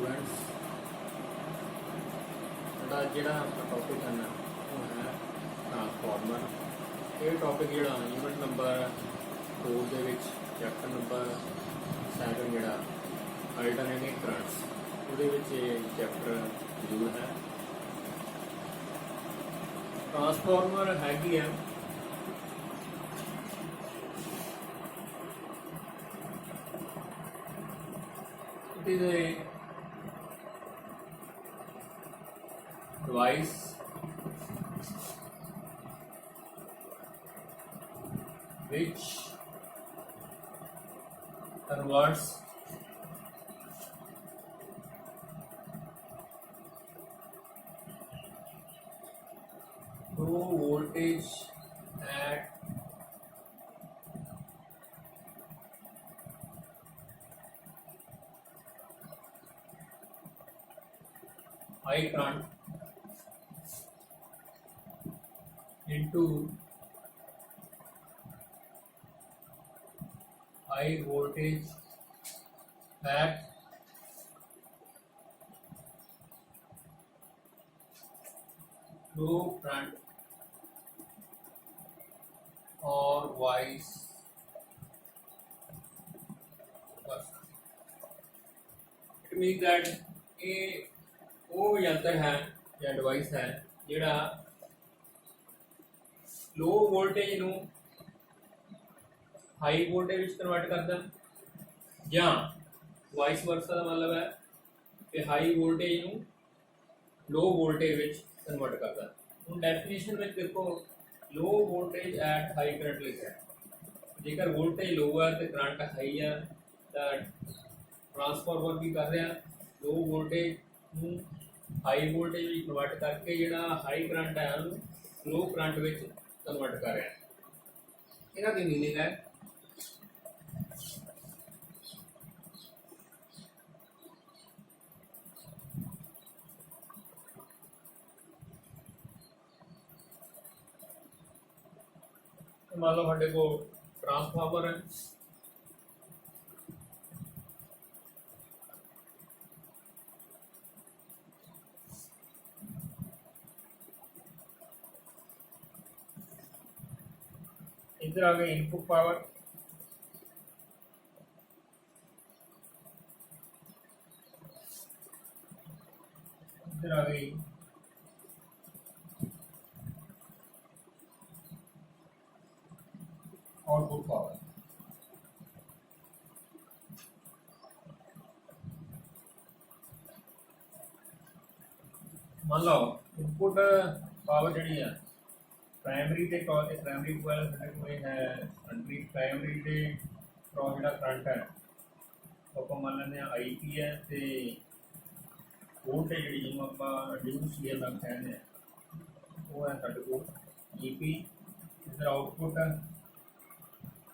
Students जोड़ा topic है वो है ट्रांसफॉर्मर। ये टॉपिक जोड़ा यूनिट नंबर 4 के चैप्टर नंबर 7 जोड़ा अल्टरनेटिंग करंट्स वो चैप्टर मौजूद है। ट्रांसफॉर्मर हैगी है it is a device which converts low voltage at high current into high voltage at low current or vice versa. It means that a वो यंत्र है या डिवाइस है जिहड़ा लो वोल्टेज नूं हाई वोल्टेज विच कन्वर्ट करदा या vice versa का मतलब है कि हाई वोल्टेज नूं लो वोल्टेज विच कन्वर्ट करदा। हुण डेफिनेशन में देखो लो वोल्टेज एट हाई करंट लिखा है। जेकर वोल्टेज लो है तो करंट हाई है तो ट्रांसफार्मर भी कर रहा लो वोल्टेज नूं हाई वोल्टेज में कन्वर्ट करके जो हाई करंट है उन्होंने लो करंट में कन्वर्ट कर रहा है। इन्हों की मीनिंग है मान लो हमारे को ट्रांसफार्मर है इधर आ गई इनपुट पावर इधर आ गई आउटपुट पावर। मान लो इनपुट पावर जी है प्राइमरी के तौर पर प्राइमरी कोयल है प्राइमरी के क्रॉस जो करंट है तो मान लें आई पी है तो वोल्टेज जी जिन्होंने आप ड्यूस ईएमएफ कहते हैं वो है साढ़े को ई पी। इधर आउटपुट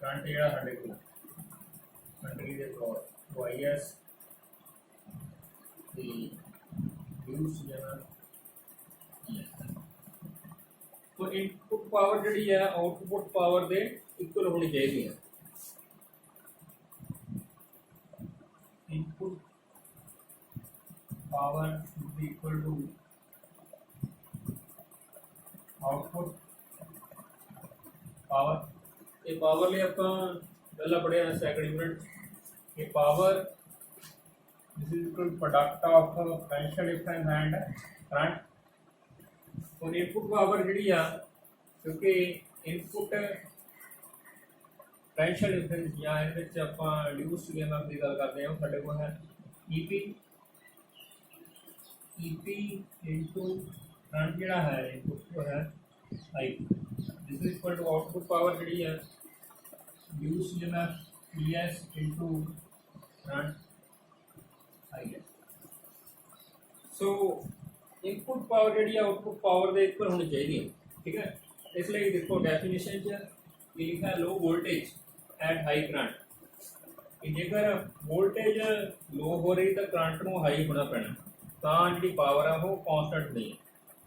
करंट जोड़ा साढ़े को कंट्री के क्रॉस वो आई एस ड्यूस ईएमएफ। तो इनपुट पावर जी है आउटपुट पावर के इक्वल होनी चाहिए। Input power should be equal to output power. ये पावर लिए आप पहला पढ़े सेकंड यूनिट। ये power this is equal to product of potential difference and current. और इनपुट पावर जी आ क्योंकि इनपुट पोटेंशियल डिफरेंस या आप ड्यूस ईएमएफ की गल करते हैं साढ़े को है ईपी इंटू करंट जोड़ा है इनपुट वो है I this is equal to output power जी है ड्यूस EMF E S into current I S. So input power जी आउटपुट पावर के इक्वल होनी चाहिए। ठीक है इसलिए देखो डेफिनेशन ये लिखा है लो वोल्टेज एट हाई करंट। जेकर वोल्टेज लो हो रही तो करंट में हाई होना पैना तो जी पावर है वो कॉन्स्टेंट नहीं है।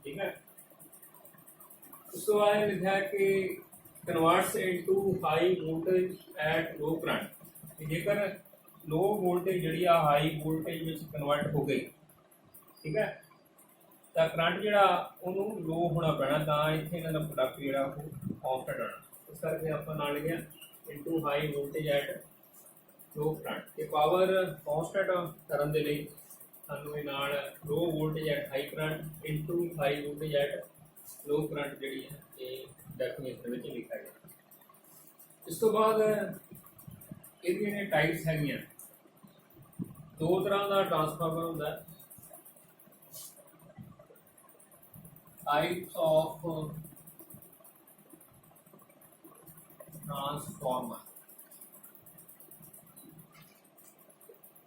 ठीक है उसको आए लिखा है कि converts into high voltage at low current. जेकर लो वोल्टेज जी हाई वोल्टेज में कन्वर्ट हो गई, ठीक है, तो करंट जोड़ा उन्होंने लो होना पैना, तो इतने इन्हों का प्रोडक्ट जोड़ा कॉन्स्टेंट आना। इस करके आप नाल लिखिया into high voltage at low current, कि पावर कॉन्स्टेंट करने के लिए सानू नाल low voltage at high current into high voltage at low current जी है ये डेफिनेशन में लिखा गया। इस तो बाद ये टाइप्स है, दो तरह का ट्रांसफार्मर होंगे, types of transformer.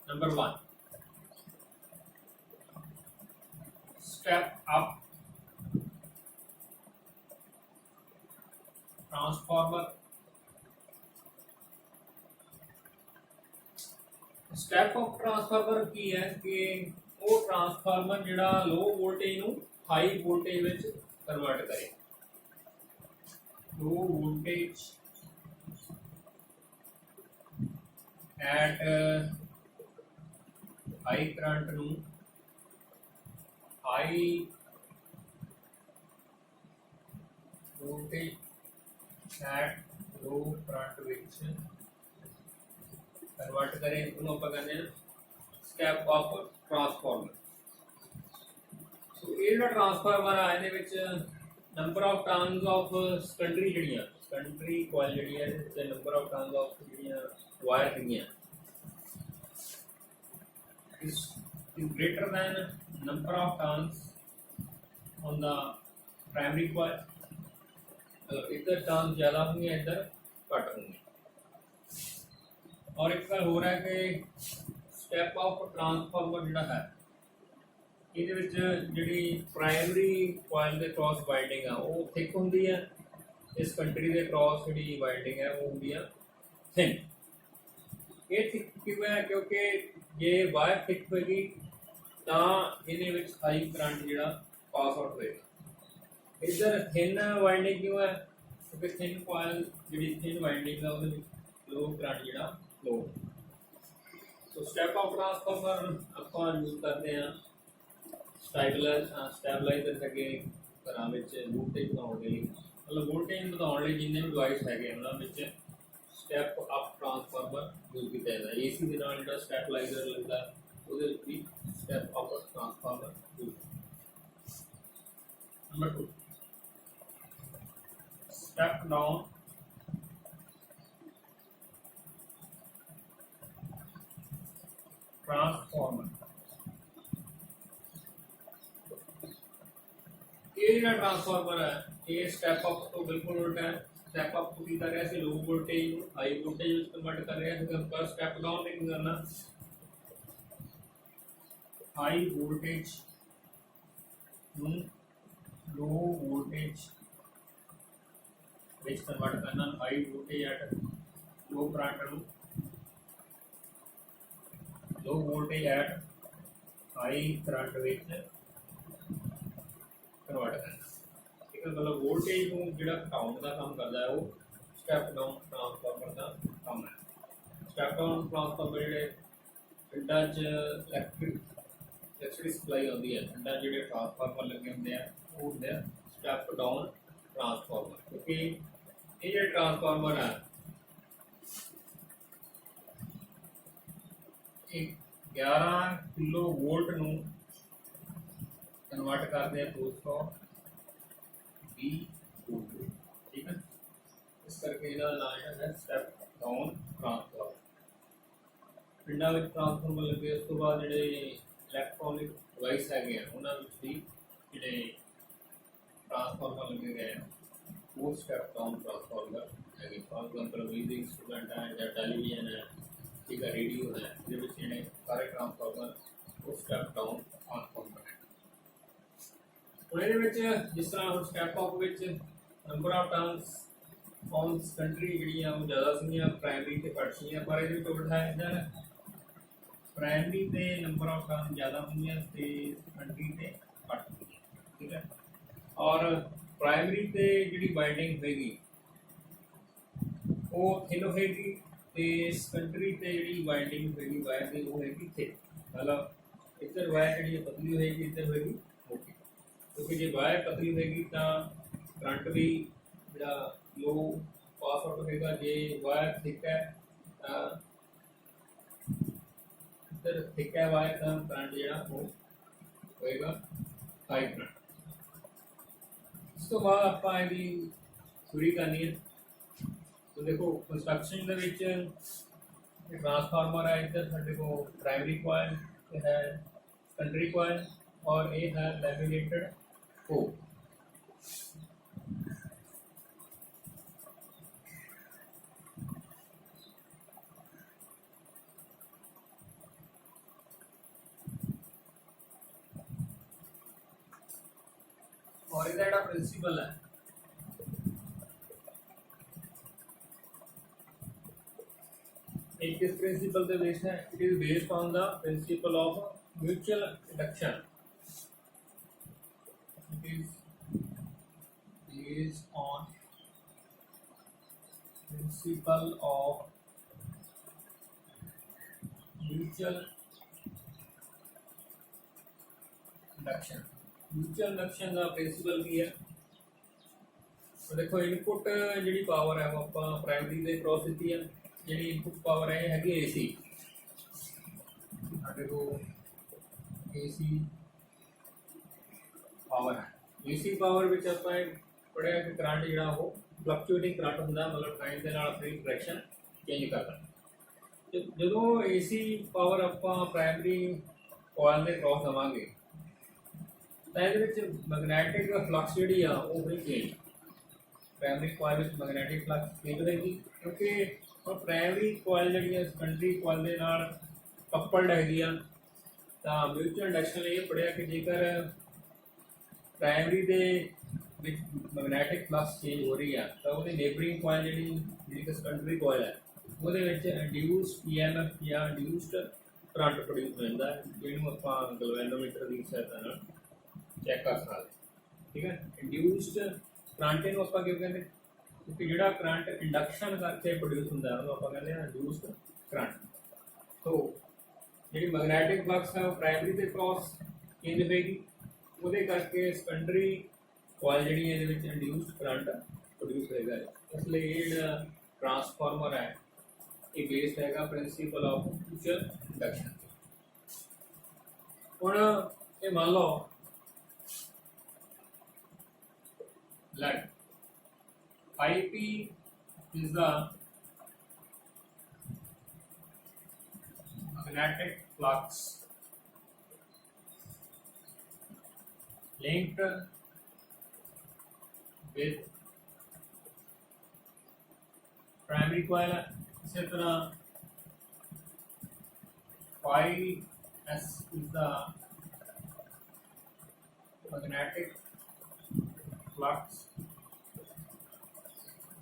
Number 1 step up transformer. Step up transformer की है कि वो ट्रांसफार्मर जिहड़ा लो वोल्टेज नूं हाई वोल्टेज में कन्वर्ट करे, low voltage at high current नूं high voltage at low current विच कन्वर्ट करें, उन्होंने आप कहते हैं स्टेप ऑफ ट्रांसफार्मर। सो ये जो ट्रांसफार्मर है ये number of turns of secondary जड़ियाँ सेकेंडरी कॉइल जी है, नंबर ऑफ टर्न्स ऑफ जी वायर है is greater than number of turns on the primary coil। इधर टर्न ज़्यादा होंगे, इधर घट होंगे। और एक गल हो रहा है कि स्टेप ऑफ ट्रांसफार्मर जोड़ा है ये जी प्राइमरी कॉइल के क्रॉस वाइंडिंग है वो थिक होंगी है, इस कंट्री के क्रॉस जी वाइंडिंग है वो होंगी थिन। ये थिक क्यों है, क्योंकि जे वायर थिक होगी तो ये हाई करंट जोड़ा पास आउट होएगा। इधर थिन वाइंडिंग क्यों है, क्योंकि थिन कॉइल जी थिन वाइंडिंग है वो लो करंट जोड़ा लो। तो स्टेप ऑफ ट्रांसफार्मर आप यूज करते हैं स्टैबलाइजर अगे घर में वोल्टेज बढ़ाने, मतलब वोल्टेज बढ़ाने जिन्हें भी डिवाइस है उन्होंने स्टेप अप ट्रांसफार्मर यूज किया जाता है। AC के नाल जो स्टैबलाइजर लगता है वो भी step up transformer use. Number 2 step down transformer. ये जो ट्रांसफार्मर है ये स्टेप अप तो बिल्कुल उल्टा है। स्टेप अप तो कर रहा है लो वोल्टेज हाई वोल्टेज में कन्वर्ट कर रहा है, पर स्टेप डाउन नहीं करना, हाई वोल्टेज लो वोल्टेज में कन्वर्ट करना, high voltage at low current low voltage at high current विच कन्वर्ट करना। ठीक है, मतलब वोल्टेज को जो घटाने का काम करता है वो स्टेप डाउन ट्रांसफार्मर का काम है। स्टेप डाउन ट्रांसफार्मर जो पिंडा इलैक्ट्रिक सप्लाई आती है, पिंडा जो ट्रांसफार्मर लगे होंगे वो होंगे स्टेप डाउन ट्रांसफार्मर, क्योंकि ये जो ट्रांसफार्मर है 11 किलो वोल्ट नूं कन्वर्ट करते हैं 220 वोल्ट। ठीक है, इस करके इहदा नाम है स्टेप डाउन ट्रांसफार्मर। पिंडा में ट्रांसफार्मर लगे उस तो बाद जो इलैक्ट्रॉनिक डिवाइस है उन्होंने भी जो ट्रांसफार्मर लगे गए हैं वो स्टेप डाउन ट्रांसफार्मर है। फॉर एग्जाम्पल म्यूजिक इंस्ट्रूमेंट है या टेलीविजन है, ठीक है, रेडियो है, ये सारे ट्रांसफार्मर वो स्टेप डाउन ट्रांसफार्मर है। जिस तरह हम step up number of turns on secondary जी वो ज़्यादा सी प्राइमरी से घट सी, पर ये उल्टा है, इधर प्राइमरी से नंबर ऑफ टर्न ज़्यादा होंगे सेकेंडरी से घट होंगे। ठीक है, और प्राइमरी से जी वाइंडिंग होगी वो थिन होगी ਤੇ ਸੈਕੰਡਰੀ ਤੇ ਜਿਹੜੀ ਵਾइंडिंग ਹੋਏਗੀ ਵਾयर ਦੀ ਉਹ ਹੈਗੀ ਥਿਕ, ਮਤਲਬ ਇੱਧਰ ਵਾयर ਜਿਹੜੀ ਪਤਲੀ ਹੋਏਗੀ, ਇੱਧਰ ਹੋਏਗੀ ਮੋਟੀ। ਕਿਉਂਕਿ ਜੇ ਵਾयर ਪਤਲੀ ਹੋਏਗੀ ਤਾਂ ਕਰੰਟ ਵੀ ਜਿਹੜਾ लो पास आउट होगा, जे वायर थिक है इधर थिक है वायर का करंट जो होएगा हाई करंट। इस तो बाद आप पूरी करनी है। तो देखो कंस्ट्रक्शन के ट्रांसफार्मर है, इधर साढ़े को प्राइमरी कॉइल है, सेकेंडरी कॉइल और ये है लैमिनेटेड कोर। और इसका प्रिंसिपल है एक इस प्रिंसिपल से बेस्ड है, it is based on the principle of mutual induction. It is based on principle of mutual induction. Mutual induction का प्रिंसिपल की है। तो देखो इनपुट जी पावर है वो आप प्राइमरी से क्रॉस दी है, जी इनपुट पावर है हैगी एसी, देखो एसी पावर है। एसी पावर में आप पढ़िया कि करंट जो वो फ्लक्चुएटिंग करंट होंगे, मतलब टाइम के नाल अपनी डायरेक्शन चेंज करता। जो एसी पावर आप प्राइमरी कॉइल से क्रॉस देवांगे तो ये मैगनैटिक फ्लक्स जी नहीं चेंज, प्राइमरी कॉइल में मैगनैटिक फ्लक्स चेंज होगी, क्योंकि प्राइमरी कॉइल जी सेकेंडरी कॉइल के नाल कपल्ड हैगी। तो म्यूचुअल इंडक्शन ये पढ़िया कि जेकर प्राइमरी के मैगनैटिक फ्लक्स चेंज हो रही है तो वो नेबरिंग कॉइल जी सेकेंडरी कॉइल है वो इंड्यूस्ड EMF या इंड्यूस्ड करंट प्रोड्यूस होता है, जिन्होंने आप गलवेनोमीटर की सहायता चेक कर सकते। ठीक है, इंड्यूस्ड करंट इन आप क्यों कहते, क्योंकि जो करंट इंडक्शन करके प्रोड्यूस होंगे आप कहते हैं इंड्यूस्ड करंट। तो जी मैगनैटिक फ्लक्स है वो प्राइमरी से क्रॉस चेंज होगी, वो करके सेकेंडरी कॉइल जी इंड्यूस्ड करंट प्रोड्यूस होगा। इसलिए ये ट्रांसफार्मर है ये बेस्ड है प्रिंसिपल ऑफ म्यूचुअल इंडक्शन। हुण ये मान लो let phi p is the magnetic flux linked with primary coil। इसी तरह phi s is the magnetic flux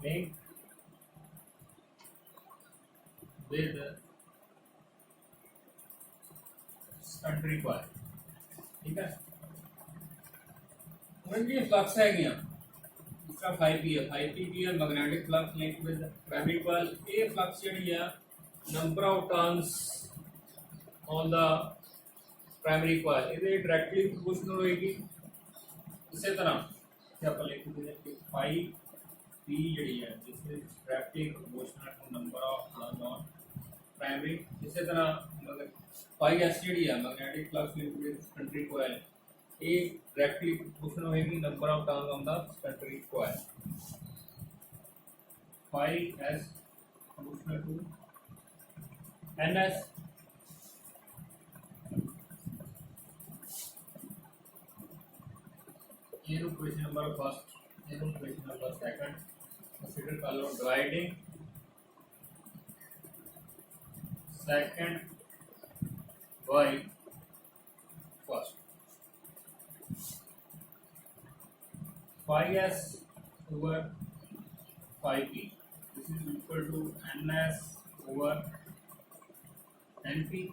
linked with secondary coil। ठीक है, ये फ्लक्स है गया इसका 5p है, 5p है magnetic flux linked with primary coil. ये फ्लक्स जी है number of turns on the primary coil ये डायरेक्टली प्रोपोर्शनल होगी। इसी तरह आप लिखते हैं कि 5p जी है जिसमें directly proportional to number of turns on primary. इसी तरह 5s जी है magnetic flux linked with secondary coil ये डायरेक्टली प्रोपोर्शनल होगी number of turns on the secondary coil. 5s proportional to ns। Question number first, question number second consider कर लो dividing second by first. 5s over 5p this is equal to ns over np।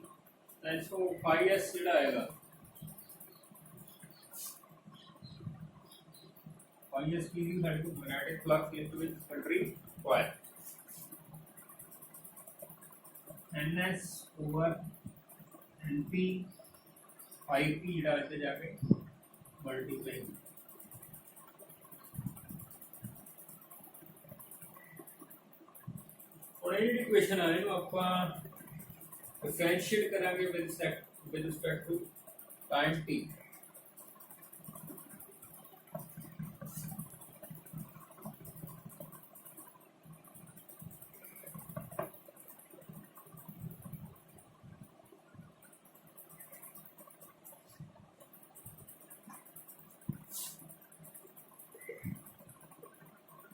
तो 5s जो आएगा 5s की magnetic flux linked with secondary coil. NS over NP 5P ਜਿਹੜਾ ਇੱਥੇ ਜਾ ਕੇ multiply और ये इक्वेशन आए तो ਆਪਾਂ डिफरेंशिएट करांगे with respect to time t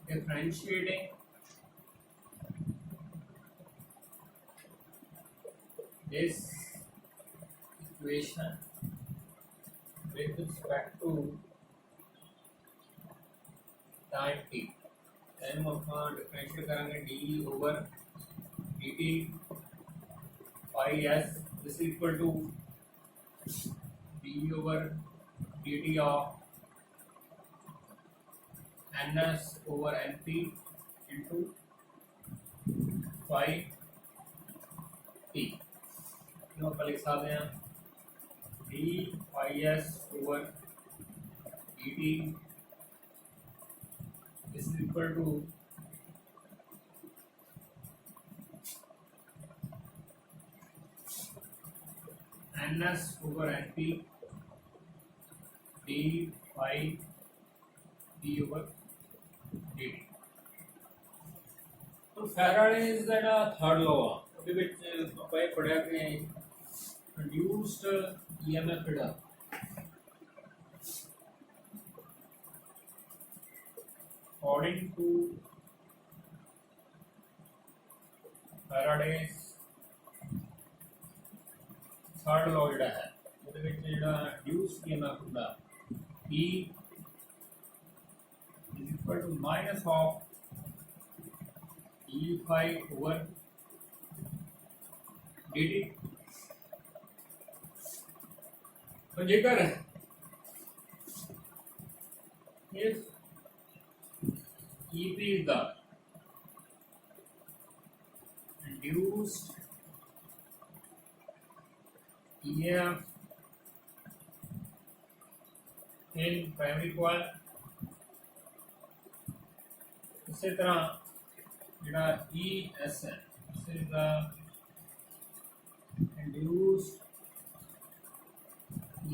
differentiating this equation with respect to time t then हम differentiate करेंगे d over dt phi s this is equal to d over dt of ns over np into phi t जो अपन लिख सकते हैं d phi s over dt is equal to ns over np d phi t over dt तो Faraday's ਦਾ ਜਿਹੜਾ third law ਆ ਉਹਦੇ ਵਿੱਚ ਆਪਾਂ ਇਹ ਪੜਿਆ ਕਿ इंड्यूस्ड EMF ਜਿਹੜਾ according to Faraday's third law ਜਿਹੜਾ ਹੈ ਉਹਦੇ ਵਿੱਚ ਜਿਹੜਾ induced EMF ਹੁੰਦਾ E is equal to minus of E phi over dt तो जेकर if EP is the induced EMF in primary coil इसी तरह ਜਿਹੜਾ ES है this is the induced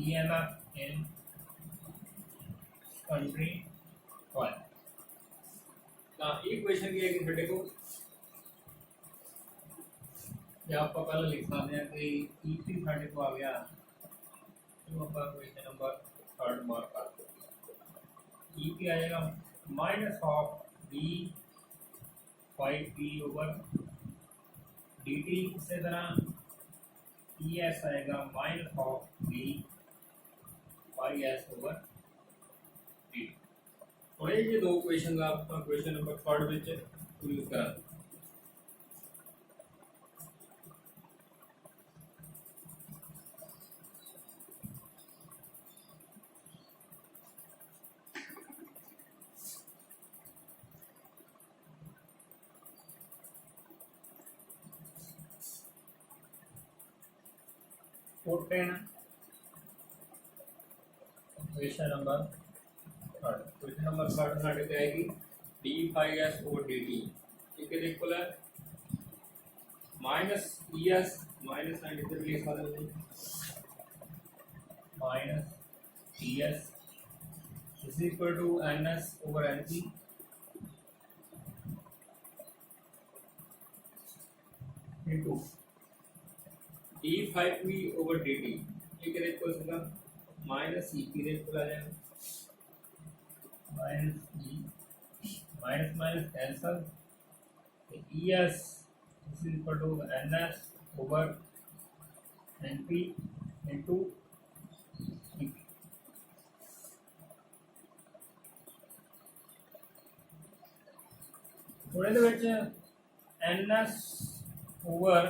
EMF in secondary coil ਤਾਂ ਇਹ क्वेश्चन ਕੀ ਹੈ ਕਿ ਸਾਡੇ ਕੋਲ ਜੇ ਆਪਾਂ ਪਹਿਲਾਂ ਲਿਖ ਸਕਦੇ ਹਾਂ ਕਿ EP ਸਾਡੇ ਕੋਲ ਆ ਗਿਆ तो ਆਪਾਂ क्वेश्चन नंबर 3 मार्क कर दो EP आएगा minus of D phi T over dt इसी तरह ES आएगा minus of D phi S over dt और ये दो क्वेश्चन आप क्वेश्चन नंबर 3 ਵਿੱਚ यूज करा क्वेश्चन नंबर 3 क्वेश्चन नंबर 3 साढ़े पे आएगी डी फाई एस और डी टी ठीक है देखो है minus E S minus ninety three लिख सकते minus E S is equal to N S over N P into D five P over D T ठीक है देखो इसका माइनस ई पी रेट आ जाएगा minus E minus minus cancel E S is equal to N S over N P into E P थोड़े ਦੇ ਵਿੱਚ N S over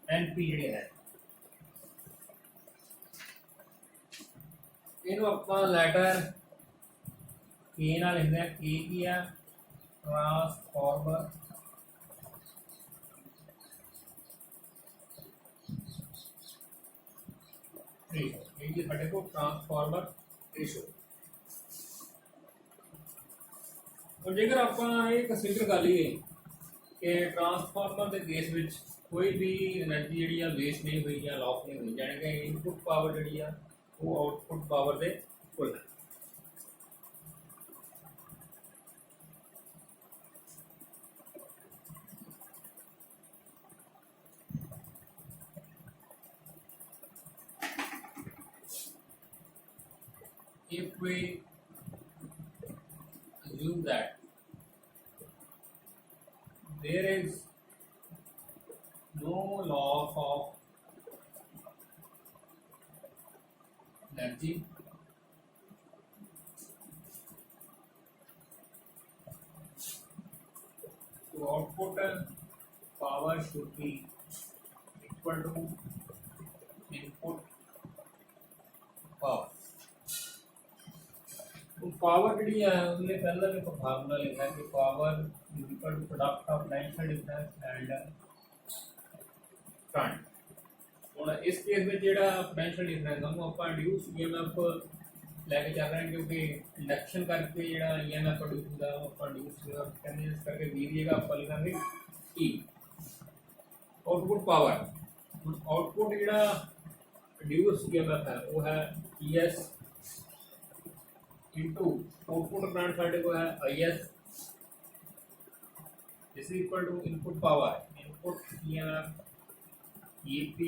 N P ਜਿਹੜੇ ਹੈ ਇਹਨੂੰ ਆਪਾਂ ਲੈਟਰ ਕੇ ਨਾਲ ਲਿਖਦੇ ਆ ਕੇ ਕੀ ਆ ट्रांसफॉर्मर रेशो ये जी साढ़े को ट्रांसफार्मर रेशो। और जेकर आप कंसीडर कर लीए कि ट्रांसफार्मर के केस में कोई भी एनर्जी जी वेस्ट नहीं हुई या लॉस नहीं हुई, यानी कि इनपुट पावर जी वो आउटपुट पावर के इक्वल है। If we assume that there is no loss of energy, so output power should be equal to input power। तो पावर जी है उसने पहला एक फार्मूला लिखा है कि power is equal to product of potential difference and current. ਹੁਣ ਇਸ ਕੇਸ ਵਿੱਚ ਜਿਹੜਾ पोटेंशियल डिफरेंस ਉਹਨੂੰ ਆਪਾਂ ਰਿਡਿਊਸ ईएमएफ ਲੈ ਕੇ ਚੱਲ ਰਹੇ ਹਾਂ, ਕਿਉਂਕਿ ਇੰਡਕਸ਼ਨ ਕਰਕੇ ਜਿਹੜਾ ईएमएफ ਪ੍ਰੋਡਿਊਸ ਹੁੰਦਾ ਉਹ ਆਪਾਂ ਰਿਡਿਊਸ ਕਹਿੰਦੇ ਹਾਂ। ਇਸ ਕਰਕੇ V ਦੀ ਜਗ੍ਹਾ ਆਪਾਂ ਲਿਖਾਂਗੇ E। ਆਊਟਪੁੱਟ ਪਾਵਰ, ਹੁਣ ਆਊਟਪੁੱਟ ਜਿਹੜਾ ਰਿਡਿਊਸ ईएमएफ ਹੈ ਉਹ ਹੈ ES इंटू आउटपुट करंट साढ़े को है IS is equal to input power input EMF EP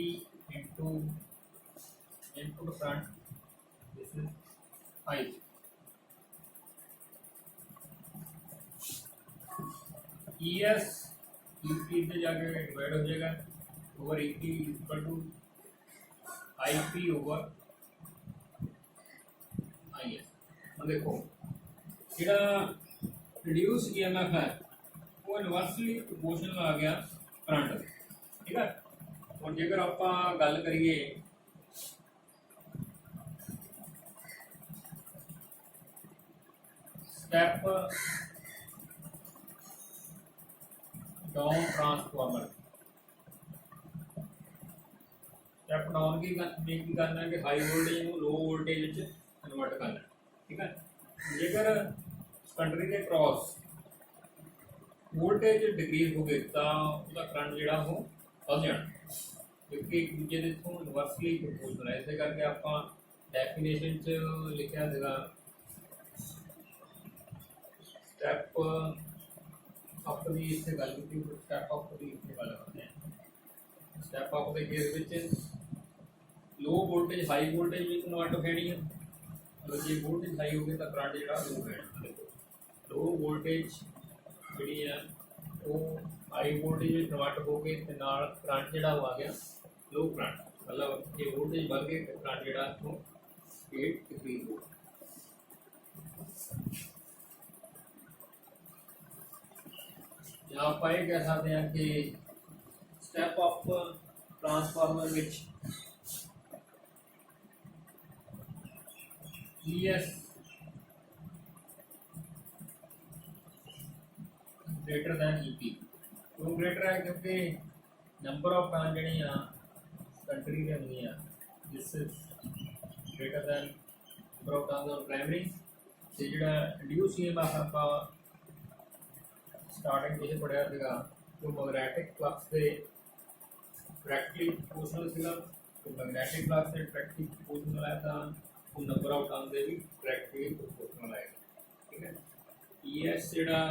into input current this is I। ES EP से जाके डिवाइड हो जाएगा over EP equal to IP over IS। देखो जो रिड्यूस ईएमएफ है वो इनवर्सली प्रोपोर्शनल आ गया करंट, ठीक है। और जेकर आप गल करिए step down transformer, step down की करना है कि हाई वोल्टेज को लो वोल्टेज कन्वर्ट करना, ठीक है। जेकर कंट्री के क्रॉस वोल्टेज डिक्रीज हो गई तो उसका करंट जोड़ा वो बढ़ जाना, क्योंकि एक दूजे के इतों इनवर्सली प्रोपोर्शनल है। इस करके आप डेफिनेशन च लिखा था स्टैप अप की इतने गल की, स्टैप अप की इतने गल करते हैं। स्टैप अप के case low voltage high voltage भी कन्वर्ट हो जानी है, मतलब जो वोल्टेज हाई हो गया तो करंट जो लो है। लो वोल्टेज जी है वो हाई वोल्टेज में कन्वर्ट हो गए तो करंट जोड़ा वो आ गया लो करंट, मतलब ये वोल्टेज बढ़ गए तो करंट जोड़ा तो रेट डिक्रीज हो। यहाँ आप ये कह सकते हैं कि step up transformer which ES greater than EP क्यों ग्रेटर है, क्योंकि नंबर ऑफ टर्न जी कंट्री में होंगी this is greater than number of turn on primary से जो रिड्यूस ईएमएफ आप स्टार्टिंग में पढ़िया था जो मैग्नेटिक फ्लक्स से डायरेक्टली प्रोपोर्शनल सीगा, तो मैग्नेटिक फ्लक्स से डायरेक्टली प्रोपोर्शनल आया था वो नंबर ऑफ टर्न से भी डायरेक्टली प्रोपोर्शनल आएगा, ठीक है। ES जोड़ा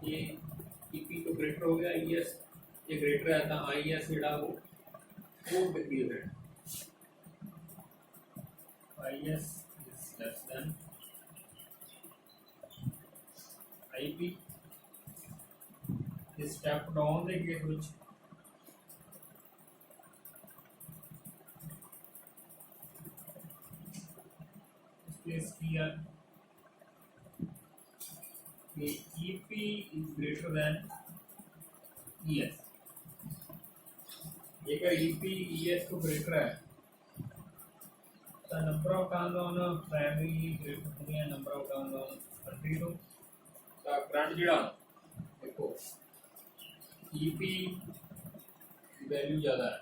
ये EP तो ग्रेटर हो गया, ES ये ग्रेटर है तो IS जोड़ा वो डिक्रीज है, IS is less than IP। इस स्टेप डाउन के केस विच केस किया कि EP is greater than ES। जेकर EP ES को ग्रेटर है तो number of turn on primary greater हो गया number of turn on country तो करंट जोड़ा देखो EP वैल्यू ज़्यादा है,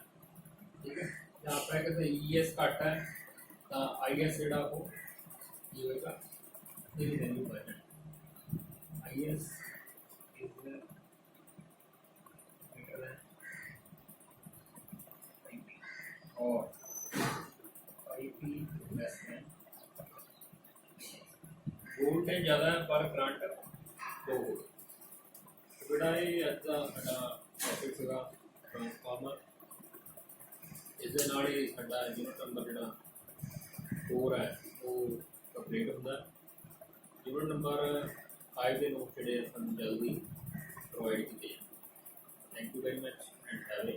ठीक है। ਜਾਂ ਆਪਾਂ ਕਹਿੰਦੇ ES ਘੱਟ ਹੈ ਤਾਂ IS ਜਿਹੜਾ ਉਹ ਕੀ ਹੋਏਗਾ, ਇਹਦੀ ਵੈਲਿਊ बढ़ जाएगी। IS is greater than IP और IP less than वोल्टेज ज़्यादा है पर करंट 2 वोल्ट। बेटा ये अच्छा साडा टॉपिक सीगा ट्रांसफार्मर, इस दे नाल ही साडा यूनिट नंबर जिहड़ा 4 है वो कंप्लीट होंदा। यूनिट नंबर 5 के नोट जिहड़े सानूं जल्दी प्रोवाइड कीते। Thank you very much and have a